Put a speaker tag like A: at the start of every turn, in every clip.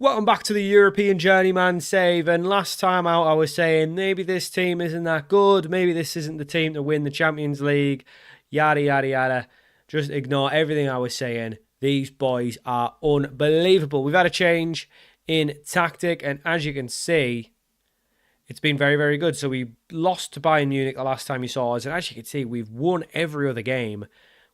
A: Welcome back to the European Journeyman save. And last time out, I was saying maybe this team isn't that good. Maybe this isn't the team to win the Champions League. Yada, yada, yada. Just ignore everything I was saying. These boys are unbelievable. We've had a change in tactic. And as you can see, it's been very, very good. So we lost to Bayern Munich the last time you saw us. And as you can see, we've won every other game.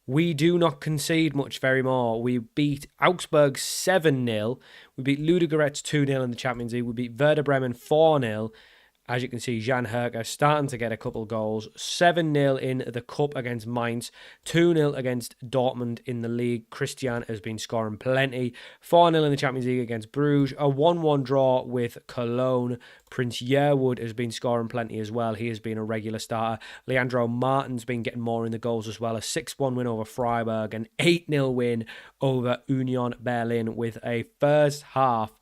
A: We do not concede much very more. We beat Augsburg 7-0. We beat Ludogorets 2-0 in the Champions League. We beat Werder Bremen 4-0. As you can see, Jan Herker starting to get a couple goals. 7-0 in the Cup against Mainz. 2-0 against Dortmund in the league. Christian has been scoring plenty. 4-0 in the Champions League against Bruges. A 1-1 draw with Cologne. Prince Yearwood has been scoring plenty as well. He has been a regular starter. Leandro Martin's been getting more in the goals as well. A 6-1 win over Freiburg. An 8-0 win over Union Berlin with a first half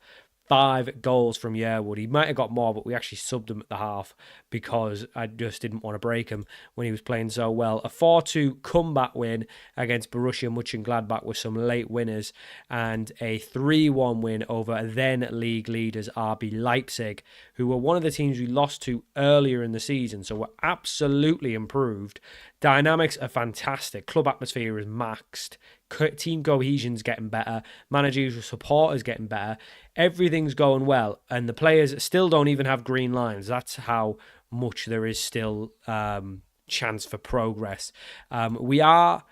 A: 5 goals from Yearwood. He might have got more, but we actually subbed him at the half because I just didn't want to break him when he was playing so well. A 4-2 comeback win against Borussia Mönchengladbach with some late winners, and a 3-1 win over then league leaders RB Leipzig, who were one of the teams we lost to earlier in the season. So we're absolutely improved. Dynamics are fantastic. Club atmosphere is maxed. Team cohesion's getting better. Managerial support is getting better. Everything's going well. And the players still don't even have green lines. That's how much there is still chance for progress. We are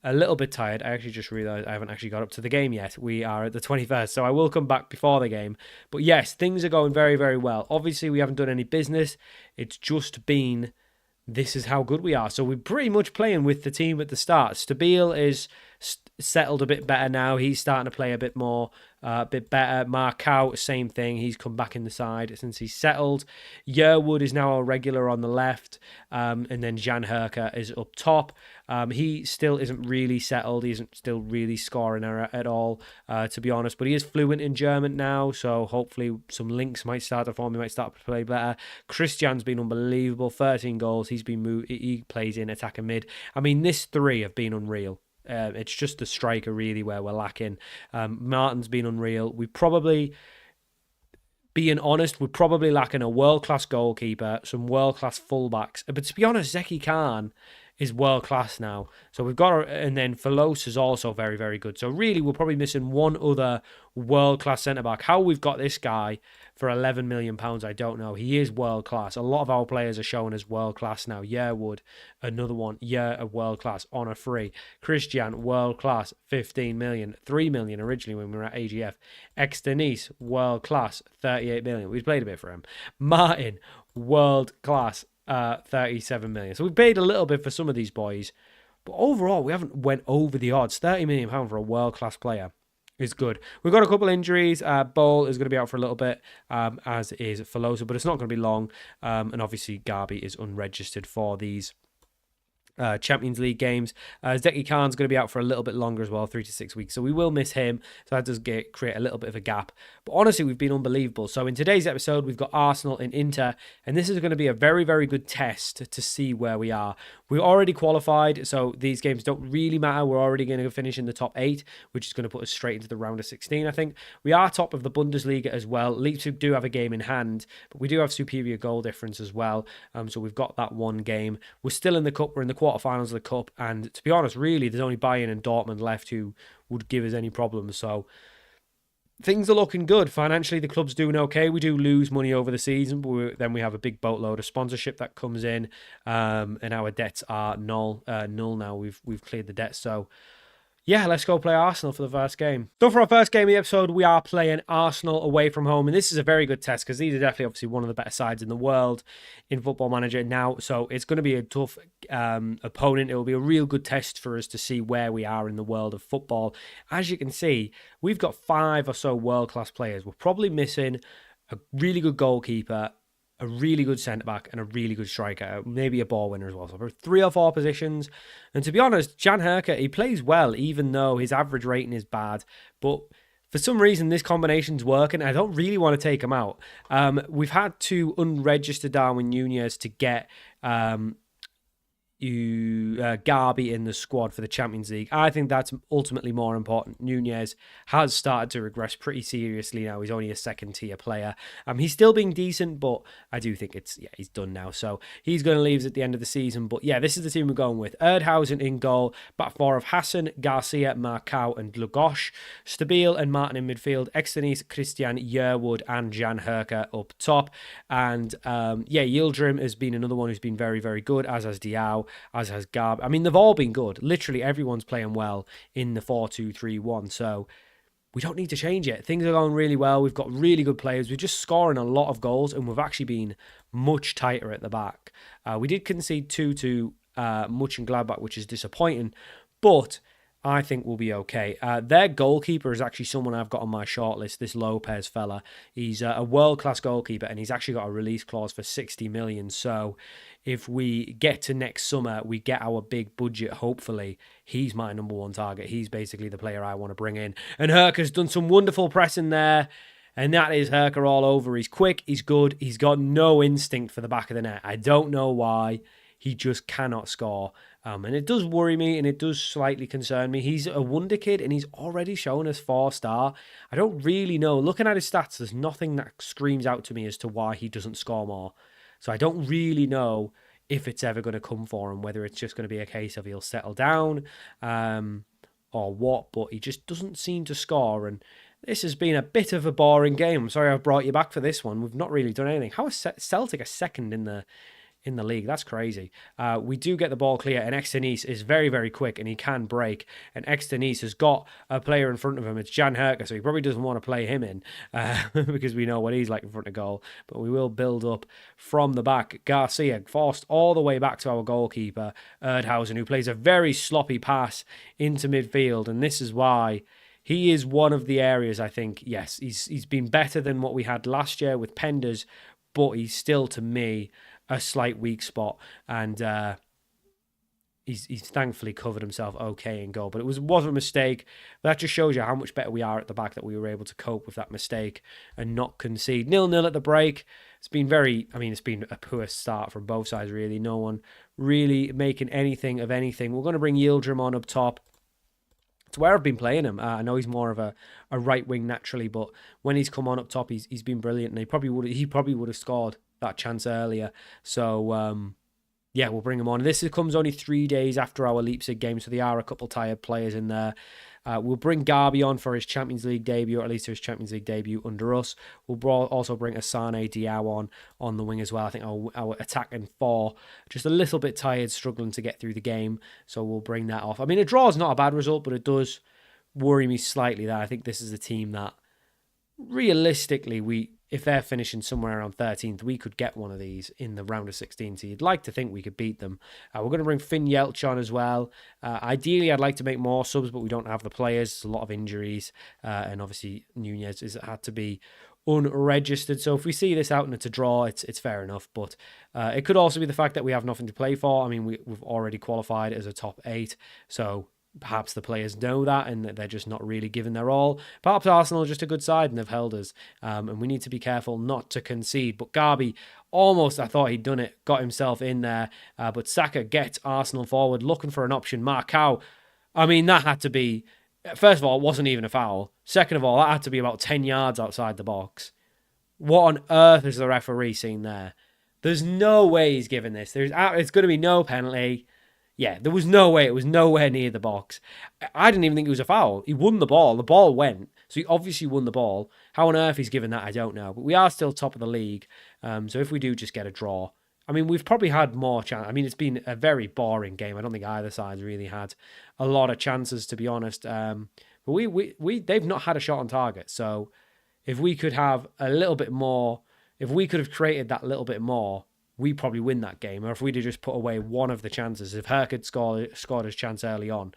A: a little bit tired. I actually just realised I haven't actually got up to the game yet. We are at the 21st, so I will come back before the game. But yes, things are going very, very well. Obviously, we haven't done any business. It's just been, this is how good we are. So we're pretty much playing with the team at the start. Stabile is settled a bit better now. He's starting to play a bit more, a bit better. Markout, same thing. He's come back in the side since he's settled. Yearwood is now a regular on the left, and then Jan Herker is up top. He still isn't really settled. He isn't still really scoring at all, to be honest. But he is fluent in German now, so hopefully some links might start to form. He might start to play better. Christian's been unbelievable. 13 goals. He's been moved. He plays in attack and mid. I mean, this three have been unreal. It's just the striker really where we're lacking. Martin's been unreal. We probably, being honest, we're probably lacking a world-class goalkeeper, some world-class fullbacks. But to be honest, Zeki Khan is world-class now. So we've got, and then Falos is also very, very good. So really, we're probably missing one other world-class centre-back. How we've got this guy for £11 million, I don't know. He is world-class. A lot of our players are showing as world-class now. Yearwood, another one. A world-class on a free. Christian, world-class, 15 million. 3 million originally when we were at AGF. Ex-Denise, world-class, 38 million. We've played a bit for him. Martin, world-class, 37 million. So we paid a little bit for some of these boys, but overall we haven't went over the odds. £30 million for a world-class player is good. We've got a couple injuries. Bol is going to be out for a little bit, as is Filosa, but it's not going to be long. And obviously Garby is unregistered for these Champions League games. Zeki Khan's going to be out for a little bit longer as well, 3 to 6 weeks. So we will miss him. So that does create a little bit of a gap. But honestly, we've been unbelievable. So in today's episode, we've got Arsenal and Inter. And this is going to be a very, very good test to see where we are. We're already qualified, so these games don't really matter. We're already going to finish in the top 8, which is going to put us straight into the round of 16, I think. We are top of the Bundesliga as well. Leipzig do have a game in hand, but we do have superior goal difference as well. So we've got that one game. We're still in the Cup. We're in the quarterfinals of the Cup. And to be honest, really, there's only Bayern and Dortmund left who would give us any problems. So things are looking good. Financially, the club's doing okay. We do lose money over the season, but then we have a big boatload of sponsorship that comes in, and our debts are null now. We've cleared the debts, so yeah, let's go play Arsenal for the first game. So for our first game of the episode, we are playing Arsenal away from home. And this is a very good test because these are definitely obviously one of the better sides in the world in Football Manager now. So it's going to be a tough opponent. It will be a real good test for us to see where we are in the world of football. As you can see, we've got 5 or so world-class players. We're probably missing a really good goalkeeper, a really good centre-back, and a really good striker, maybe a ball winner as well. So for 3 or 4 positions. And to be honest, Jan Herker, he plays well, even though his average rating is bad. But for some reason, this combination's working. I don't really want to take him out. We've had to unregister Darwin Nunez to get Garby in the squad for the Champions League. I think that's ultimately more important. Nunez has started to regress pretty seriously now. He's only a second-tier player. He's still being decent, but I do think he's done now. So he's going to leave at the end of the season. But yeah, this is the team we're going with. Erdhausen in goal. Back four of Hassan, Garcia, Marcao and Lugosh. Stabile and Martin in midfield. Extenis, Christian, Yearwood and Jan Herker up top. And Yildirim has been another one who's been very, very good, as has Diao, as has Garb. I mean, they've all been good. Literally everyone's playing well in the 4-2-3-1. So we don't need to change it. Things are going really well. We've got really good players. We're just scoring a lot of goals, and we've actually been much tighter at the back. We did concede 2 to Mönchengladbach, which is disappointing, but I think we'll be okay. Their goalkeeper is actually someone I've got on my shortlist, this Lopez fella. He's a world-class goalkeeper, and he's actually got a release clause for 60 million. So if we get to next summer, we get our big budget, hopefully, he's my number one target. He's basically the player I want to bring in. And Herker's done some wonderful pressing there, and that is Herker all over. He's quick, he's good, he's got no instinct for the back of the net. I don't know why. He just cannot score. And it does worry me, and it does slightly concern me. He's a wonder kid, and he's already shown us 4-star. I don't really know. Looking at his stats, there's nothing that screams out to me as to why he doesn't score more. So I don't really know if it's ever going to come for him, whether it's just going to be a case of he'll settle down or what, but he just doesn't seem to score. And this has been a bit of a boring game. I'm sorry I've brought you back for this one. We've not really done anything. How is Celtic a second in the league? That's crazy. We do get the ball clear, and Extenis is very, very quick, and he can break. And Extenis has got a player in front of him. It's Jan Herker, so he probably doesn't want to play him in because we know what he's like in front of goal. But we will build up from the back. Garcia forced all the way back to our goalkeeper, Erdhausen, who plays a very sloppy pass into midfield. And this is why he is one of the areas, I think, yes, he's been better than what we had last year with Penders, but he's still, to me, a slight weak spot, and he's thankfully covered himself okay in goal. But it wasn't a mistake. But that just shows you how much better we are at the back, that we were able to cope with that mistake and not concede. 0-0 at the break. It's been it's been a poor start from both sides, really. No one really making anything of anything. We're going to bring Yildirim on up top. It's where I've been playing him. I know he's more of a right wing naturally, but when he's come on up top, he's been brilliant, and he probably would have scored that chance earlier. So we'll bring him on. This comes only 3 days after our Leipzig game, so there are a couple tired players in there. We'll bring Garby on for his Champions League debut, or at least his Champions League debut under us. We'll also bring Asane Diao on the wing as well. I think our attacking four, just a little bit tired, struggling to get through the game, so we'll bring that off. I mean, a draw is not a bad result, but it does worry me slightly that I think this is a team that, realistically, if they're finishing somewhere around 13th, we could get one of these in the round of 16. So you'd like to think we could beat them. We're going to bring Finn Yelch on as well. Ideally, I'd like to make more subs, but we don't have the players. There's a lot of injuries. And obviously, Nunez has had to be unregistered. So if we see this out and it's a draw, it's fair enough. But it could also be the fact that we have nothing to play for. I mean, we've already qualified as a top 8. So perhaps the players know that and that they're just not really giving their all. Perhaps Arsenal are just a good side and they've held us. And we need to be careful not to concede. But Garby, almost, I thought he'd done it, got himself in there. But Saka gets Arsenal forward, looking for an option. Marcao, I mean, that had to be, first of all, it wasn't even a foul. Second of all, that had to be about 10 yards outside the box. What on earth is the referee seen there? There's no way he's giving this. It's going to be no penalty. Yeah, there was no way. It was nowhere near the box. I didn't even think it was a foul. He won the ball. The ball went. So he obviously won the ball. How on earth he's given that, I don't know. But we are still top of the league. So if we do just get a draw, I mean, we've probably had more chance. I mean, it's been a very boring game. I don't think either side's really had a lot of chances, to be honest. But they've not had a shot on target. So if we could have a little bit more, if we could have created that little bit more, we probably win that game. Or if we'd have just put away one of the chances, if Herc had scored his chance early on,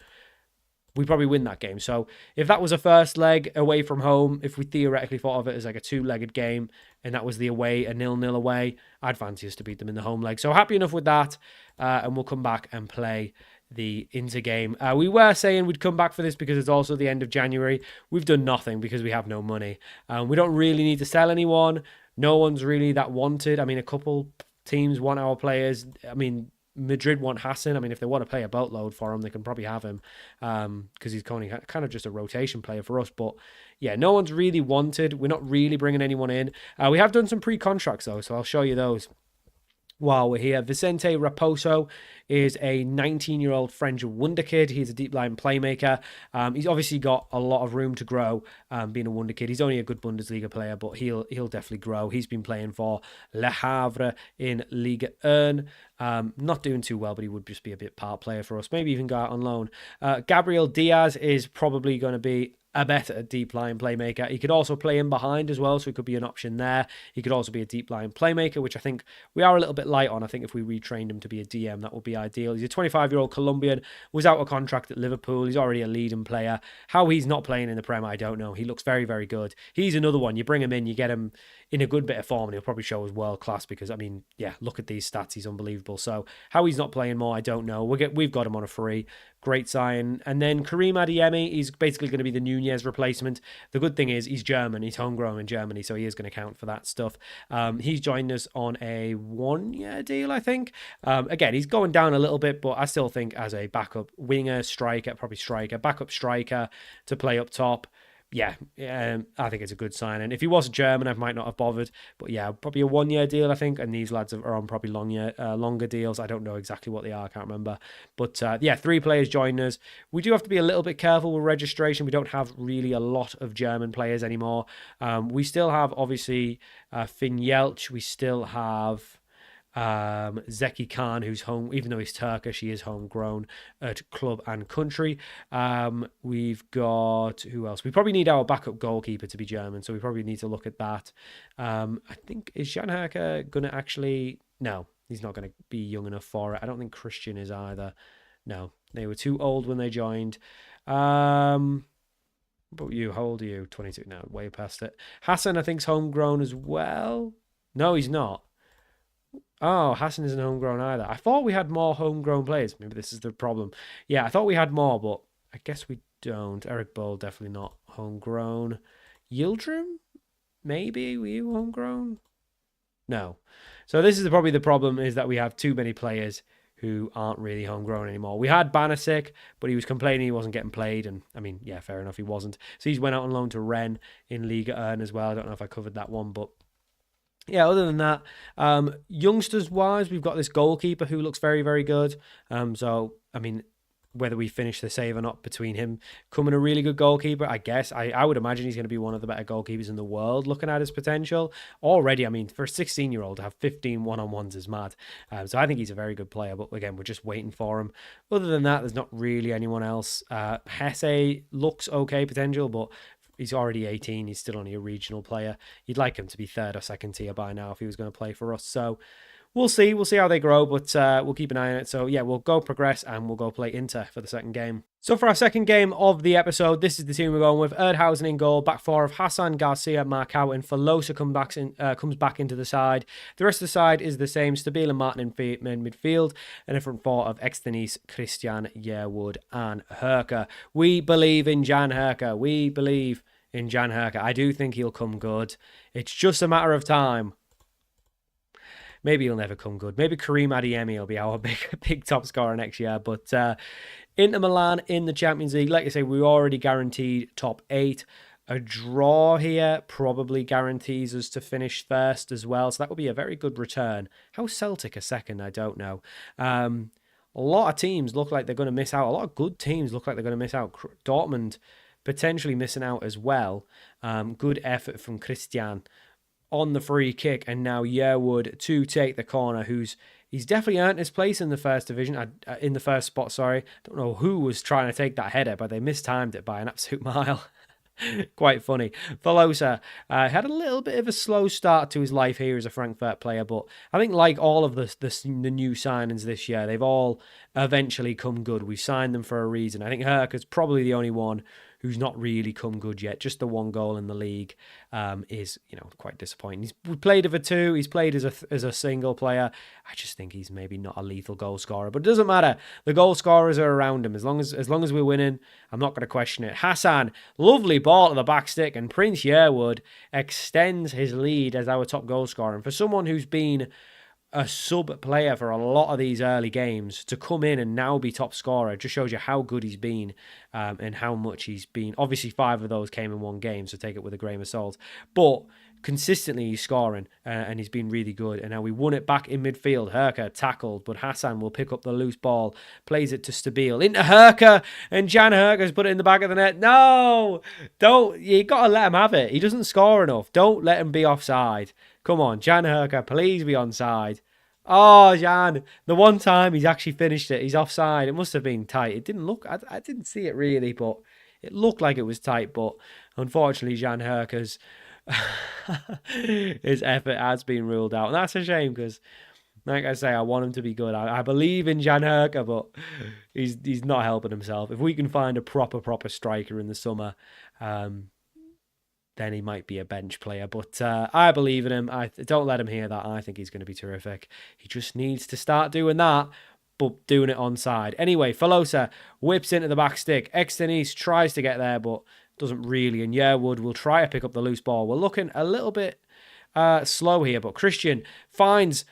A: we probably win that game. So if that was a first leg away from home, if we theoretically thought of it as like a 2-legged game, and that was the away, a 0-0 away, I'd fancy us to beat them in the home leg. So happy enough with that, and we'll come back and play the Inter game. We were saying we'd come back for this because it's also the end of January. We've done nothing because we have no money. We don't really need to sell anyone. No one's really that wanted. I mean, a couple teams want our players. I mean, Madrid want Hassan. I mean, if they want to pay a boatload for him, they can probably have him because he's kind of just a rotation player for us. But yeah, no one's really wanted. We're not really bringing anyone in. We have done some pre-contracts though, so I'll show you those while we're here. Vicente Raposo is a 19-year-old French wonder kid. He's a deep line playmaker. He's obviously got a lot of room to grow being a wonder kid. He's only a good Bundesliga player, but he'll definitely grow. He's been playing for Le Havre in Ligue 1. Not doing too well, but he would just be a bit part player for us. Maybe even go out on loan. Gabriel Diaz is probably going to be a better deep line playmaker. He could also play in behind as well, so he could be an option there. He could also be a deep line playmaker, which I think we are a little bit light on. I think if we retrained him to be a DM, that would be ideal. He's a 25-year-old Colombian, was out of contract at Liverpool. He's already a leading player. How he's not playing in the Prem, I don't know. He looks very, very good. He's another one. You bring him in, you get him in a good bit of form, and he'll probably show as world class because, I mean, yeah, look at these stats. He's unbelievable. So how he's not playing more, I don't know. We've got him on a free. Great sign. And then Karim Adeyemi, he's basically going to be the Nunez replacement. The good thing is he's German. He's homegrown in Germany, so he is going to count for that stuff. He's joined us on a 1-year deal, I think. Again, he's going down a little bit, but I still think as a backup winger, striker, probably striker, backup striker to play up top. Yeah, I think it's a good sign. And if he was German, I might not have bothered. But yeah, probably a 1-year deal, I think. And these lads are on probably longer deals. I don't know exactly what they are. I can't remember. But yeah, 3 players join us. We do have to be a little bit careful with registration. We don't have really a lot of German players anymore. We still have, obviously, Finn Yelch. We still have Zeki Khan, who's home, even though he's Turkish, he is homegrown at club and country. We've got, who else? We probably need our backup goalkeeper to be German, so we probably need to look at that. I think, is Jan Herker going to actually, no, he's not going to be young enough for it. I don't think Christian is either. No, they were too old when they joined. But you, how old are you? 22, no, way past it. Hassan, I think, is homegrown as well. No, he's not. Oh, Hassan isn't homegrown either. I thought we had more homegrown players. Maybe this is the problem. Yeah, I thought we had more, but I guess we don't. Eric Bull, definitely not homegrown. Yildirim? Maybe? Were you homegrown? No. So this is probably the problem, is that we have too many players who aren't really homegrown anymore. We had Banasic, but he was complaining he wasn't getting played. And, I mean, yeah, fair enough, he wasn't. So he's went out on loan to Rennes in Liga 1 as well. I don't know if I covered that one, but yeah, other than that, youngsters-wise, we've got this goalkeeper who looks very, very good. So, I mean, whether we finish the save or not between him becoming a really good goalkeeper, I guess. I would imagine he's going to be one of the better goalkeepers in the world, looking at his potential. Already, I mean, for a 16-year-old to have 15 one-on-ones is mad. So I think he's a very good player, but again, we're just waiting for him. Other than that, there's not really anyone else. Hesse looks okay potential, but he's already 18. He's still only a regional player. You'd like him to be 3rd or 2nd tier by now if he was going to play for us. So we'll see. We'll see how they grow, but we'll keep an eye on it. So yeah, we'll go progress and we'll go play Inter for the second game. So for our second game of the episode, this is the team we're going with. Erdhausen in goal, back 4 of Hassan, Garcia, Marcao, and Filosa comes back into the side. The rest of the side is the same. Stabile and Martin in midfield, and a front 4 of Extenis, Christian, Yearwood, and Herker. We believe in Jan Herker. We believe in Jan Herker. I do think he'll come good. It's just a matter of time. Maybe he'll never come good. Maybe Karim Adeyemi will be our big top scorer next year. But Inter Milan in the Champions League, like I say, we already guaranteed top 8. A draw here probably guarantees us to finish first as well. So that would be a very good return. How Celtic are second, I don't know. A lot of teams look like they're going to miss out. A lot of good teams look like they're going to miss out. Dortmund potentially missing out as well. Good effort from Christian on the free kick, and now Yearwood to take the corner. He's definitely earned his place in the first division, in the first spot. Sorry, don't know who was trying to take that header, but they mistimed it by an absolute mile. Quite funny. Filosa had a little bit of a slow start to his life here as a Frankfurt player, but I think like all of the new signings this year, they've all eventually come good. We've signed them for a reason. I think Herker's probably the only one who's not really come good yet. Just the 1 goal in the league is, quite disappointing. He's played as a 2. He's played as a single player. I just think he's maybe not a lethal goal scorer. But it doesn't matter. The goal scorers are around him. As long as we're winning, I'm not going to question it. Hassan, lovely ball to the back stick, and Prince Yearwood extends his lead as our top goal scorer. And for someone who's been a sub player for a lot of these early games to come in and now be top scorer just shows you how good he's been, and how much he's been. Obviously, 5 of those came in one game, so take it with a grain of salt. But consistently he's scoring, and he's been really good. And now we won it back in midfield. Herka tackled, but Hassan will pick up the loose ball, plays it to Stabile, into Herka, and Jan Herka's put it in the back of the net. No! Don't, you got to let him have it. He doesn't score enough. Don't let him be offside. Come on, Jan Herka, please be onside. Oh, Jan, the one time he's actually finished it, he's offside. It must have been tight. It didn't look, I didn't see it really, but it looked like it was tight. But unfortunately, Jan Herka's his effort has been ruled out. And that's a shame because, like I say, I want him to be good. I believe in Jan Herka, but he's not helping himself. If we can find a proper striker in the summer, then he might be a bench player. But I believe in him. I don't let him hear that. I think he's going to be terrific. He just needs to start doing that, but doing it onside. Anyway, Filosa whips into the back stick. Externise tries to get there, but doesn't really. And Yearwood will try to pick up the loose ball. We're looking a little bit slow here, but Christian finds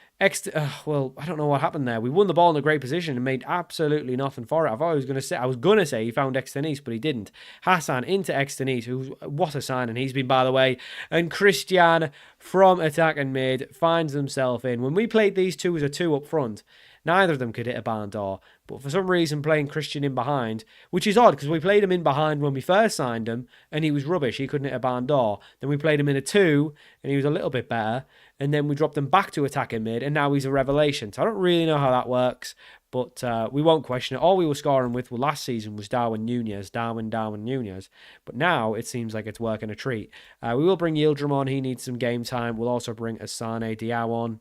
A: well, I don't know what happened there. We won the ball in a great position and made absolutely nothing for it. I was gonna say he found Externise, but he didn't. Hassan into Externise, what a signing he's been, by the way. And Christian from attack and mid finds himself in. When we played these two as a 2 up front, neither of them could hit a barn door. But for some reason, playing Christian in behind, which is odd because we played him in behind when we first signed him, and he was rubbish. He couldn't hit a barn door. Then we played him in a 2, and he was a little bit better. And then we dropped him back to attacking mid, and now he's a revelation. So I don't really know how that works, but we won't question it. All we were scoring with last season was Darwin Nunez. But now it seems like it's working a treat. We will bring Yildirim on. He needs some game time. We'll also bring Asane Diao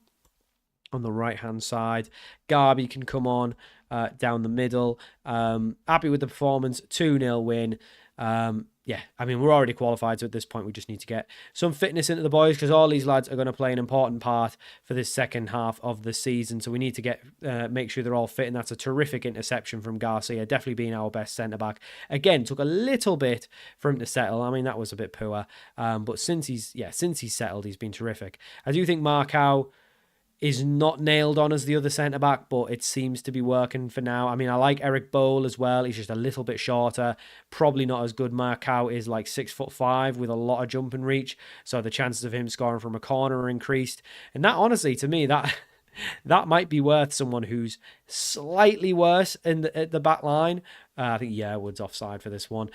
A: on the right-hand side. Garby can come on down the middle. Happy with the performance. 2-0 win. Yeah, I mean, we're already qualified, so at this point we just need to get some fitness into the boys because all these lads are going to play an important part for this second half of the season. So we need to make sure they're all fit, and that's a terrific interception from Garcia, definitely being our best centre-back. Again, took a little bit for him to settle. I mean, that was a bit poor. But since he's settled, he's been terrific. I do think Marcao is not nailed on as the other centre-back, but it seems to be working for now. I mean, I like Eric Bowl as well. He's just a little bit shorter. Probably not as good. Marcao is like 6'5" with a lot of jumping reach, so the chances of him scoring from a corner are increased. And that, honestly, to me, that might be worth someone who's slightly worse at the back line. I think Yearwood's offside for this one.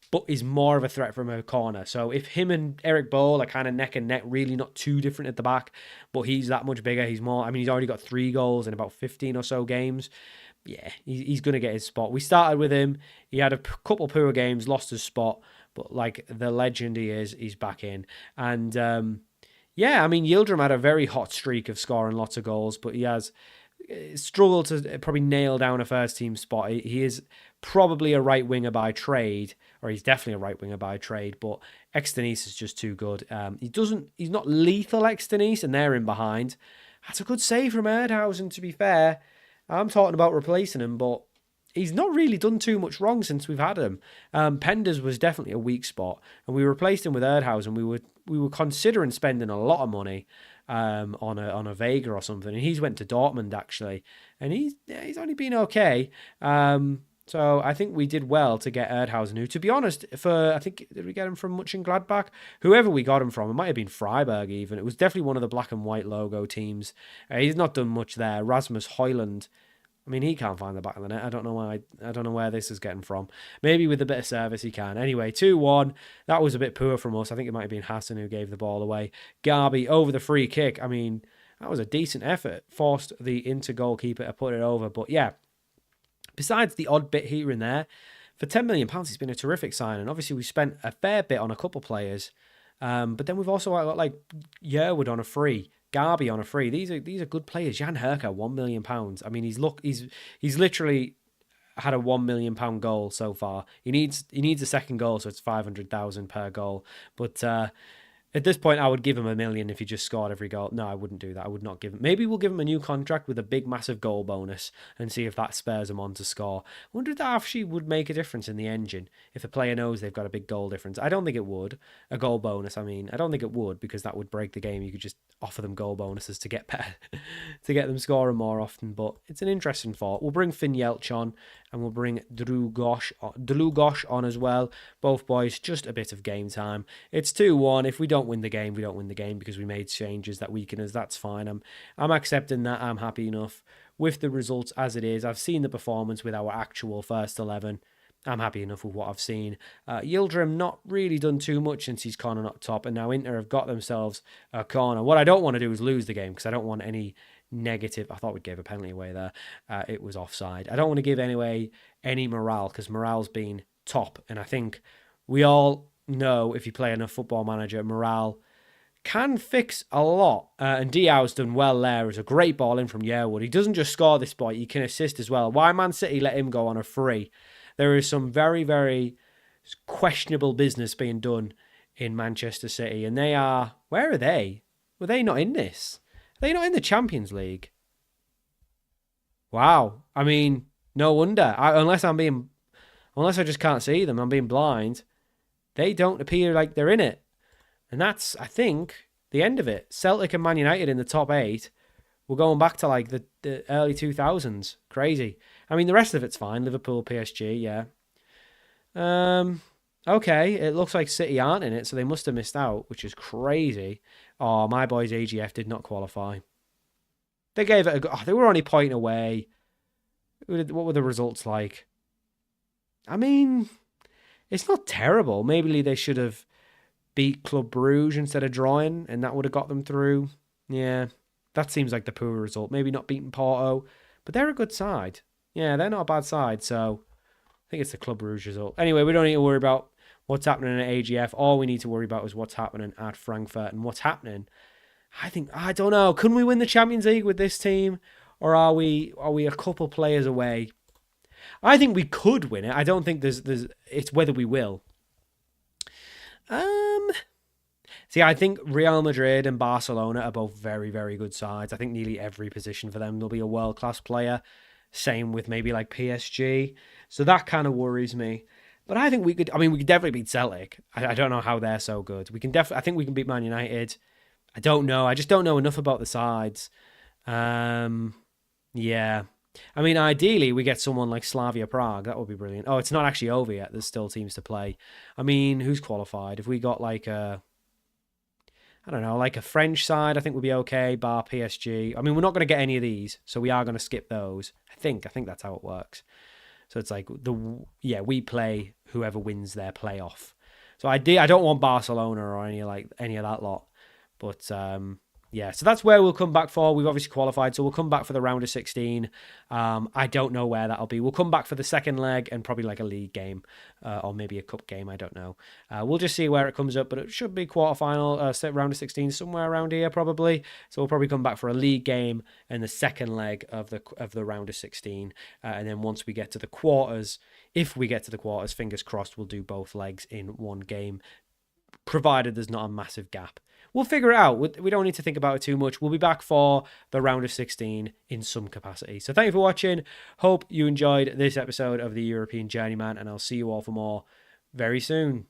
A: But is more of a threat from a corner. So if him and Eric Bowl are kind of neck and neck, really not too different at the back, but he's that much bigger. He's more, I mean, he's already got 3 goals in about 15 or so games. Yeah, he's going to get his spot. We started with him. He had a couple poor games, lost his spot, but like the legend he is, he's back in. And yeah, I mean, Yildirim had a very hot streak of scoring lots of goals, but he has struggled to probably nail down a first team spot. He is probably a right winger by trade, or he's definitely a right winger by trade, but Externise is just too good. He's not lethal Externise, and they're in behind. That's a good save from Erdhausen, to be fair. I'm talking about replacing him, but he's not really done too much wrong since we've had him. Penders was definitely a weak spot, and we replaced him with Erdhausen. We were considering spending a lot of money on a Vega or something, and he's went to Dortmund actually, and he's only been okay. So I think we did well to get Erdhausen, who, to be honest, I think, did we get him from Mönchengladbach? Whoever we got him from, it might have been Freiburg even. It was definitely one of the black and white logo teams. He's not done much there. Rasmus Højlund, I mean, he can't find the back of the net. I don't know why. I don't know where this is getting from. Maybe with a bit of service he can. Anyway, 2-1. That was a bit poor from us. I think it might have been Hassan who gave the ball away. Garby over the free kick. I mean, that was a decent effort. Forced the Inter goalkeeper to put it over. But yeah, besides the odd bit here and there, for £10 million, he's been a terrific signing. Obviously, we spent a fair bit on a couple players. But then we've also got like Yearwood on a free. Garby on a free. These are good players. Jan Herka, £1 million. I mean, he's literally had a £1 million goal so far. He needs a second goal, so it's 500,000 per goal. But At this point, I would give him $1 million if he just scored every goal. No, I wouldn't do that. I would not give him. Maybe we'll give him a new contract with a big, massive goal bonus and see if that spurs him on to score. I wonder if that actually would make a difference in the engine if the player knows they've got a big goal difference. I don't think it would. A goal bonus, I mean. I don't think it would because that would break the game. You could just offer them goal bonuses to get better, to get them scoring more often. But it's an interesting thought. We'll bring Finn Yelch on and we'll bring Dlugosh on as well. Both boys, just a bit of game time. It's 2-1. If we don't win the game, we don't win the game because we made changes that weaken us. That's fine. I'm accepting that. I'm happy enough with the results as it is. I've seen the performance with our actual first 11. I'm happy enough with what I've seen. Yildirim not really done too much since he's cornered up top, and now Inter have got themselves a corner. What I don't want to do is lose the game because I don't want any negative. I thought we gave a penalty away there. It was offside. I don't want to give anyway any morale because morale's been top, and I think we all know if you play enough Football Manager, morale can fix a lot. And Diaw's done well there. It's a great ball in from Yearwood. He doesn't just score this boy, he can assist as well. Why Man City let him go on a free? There is some very, very questionable business being done in Manchester City. And they are... Where are they? Were they not in this? Are they not in the Champions League? Wow. I mean, no wonder. Unless I just can't see them, I'm being blind. They don't appear like they're in it. And that's, I think, the end of it. Celtic and Man United in the top 8. We're going back to like the early 2000s. Crazy. I mean, the rest of it's fine. Liverpool, PSG, yeah. Okay, it looks like City aren't in it, so they must have missed out, which is crazy. Oh, my boys AGF did not qualify. They gave it a go. Oh, they were only pointing away. What were the results like? I mean, it's not terrible. Maybe they should have beat Club Brugge instead of drawing, and that would have got them through. Yeah, that seems like the poor result. Maybe not beating Porto, but they're a good side. Yeah, they're not a bad side, so I think it's the Club Brugge result. Anyway, we don't need to worry about what's happening at AGF. All we need to worry about is what's happening at Frankfurt, and what's happening. I don't know. Can we win the Champions League with this team, or are we a couple players away? I think we could win it. I don't think there's it's whether we will. See, I think Real Madrid and Barcelona are both very, very good sides. I think nearly every position for them there'll be a world-class player. Same with maybe like PSG. So that kind of worries me. But I think we could definitely beat Celtic. I don't know how they're so good. I think we can beat Man United. I don't know. I just don't know enough about the sides. Yeah. I mean, ideally, we get someone like Slavia Prague. That would be brilliant. Oh, it's not actually over yet. There's still teams to play. I mean, who's qualified? If we got like a French side, I think we'll be okay, bar PSG. I mean, we're not going to get any of these, so we are going to skip those. I think that's how it works. So it's like, we play whoever wins their playoff. So I don't want Barcelona or any of that lot. But yeah, so that's where we'll come back for. We've obviously qualified, so we'll come back for the round of 16. I don't know where that'll be. We'll come back for the second leg and probably like a league game or maybe a cup game. I don't know. We'll just see where it comes up, but it should be quarterfinal, round of 16, somewhere around here probably. So we'll probably come back for a league game and the second leg of the round of 16. And then once we get to the quarters, if we get to the quarters, fingers crossed, we'll do both legs in one game, provided there's not a massive gap. We'll figure it out. We don't need to think about it too much. We'll be back for the round of 16 in some capacity. So thank you for watching. Hope you enjoyed this episode of the European Journeyman, and I'll see you all for more very soon.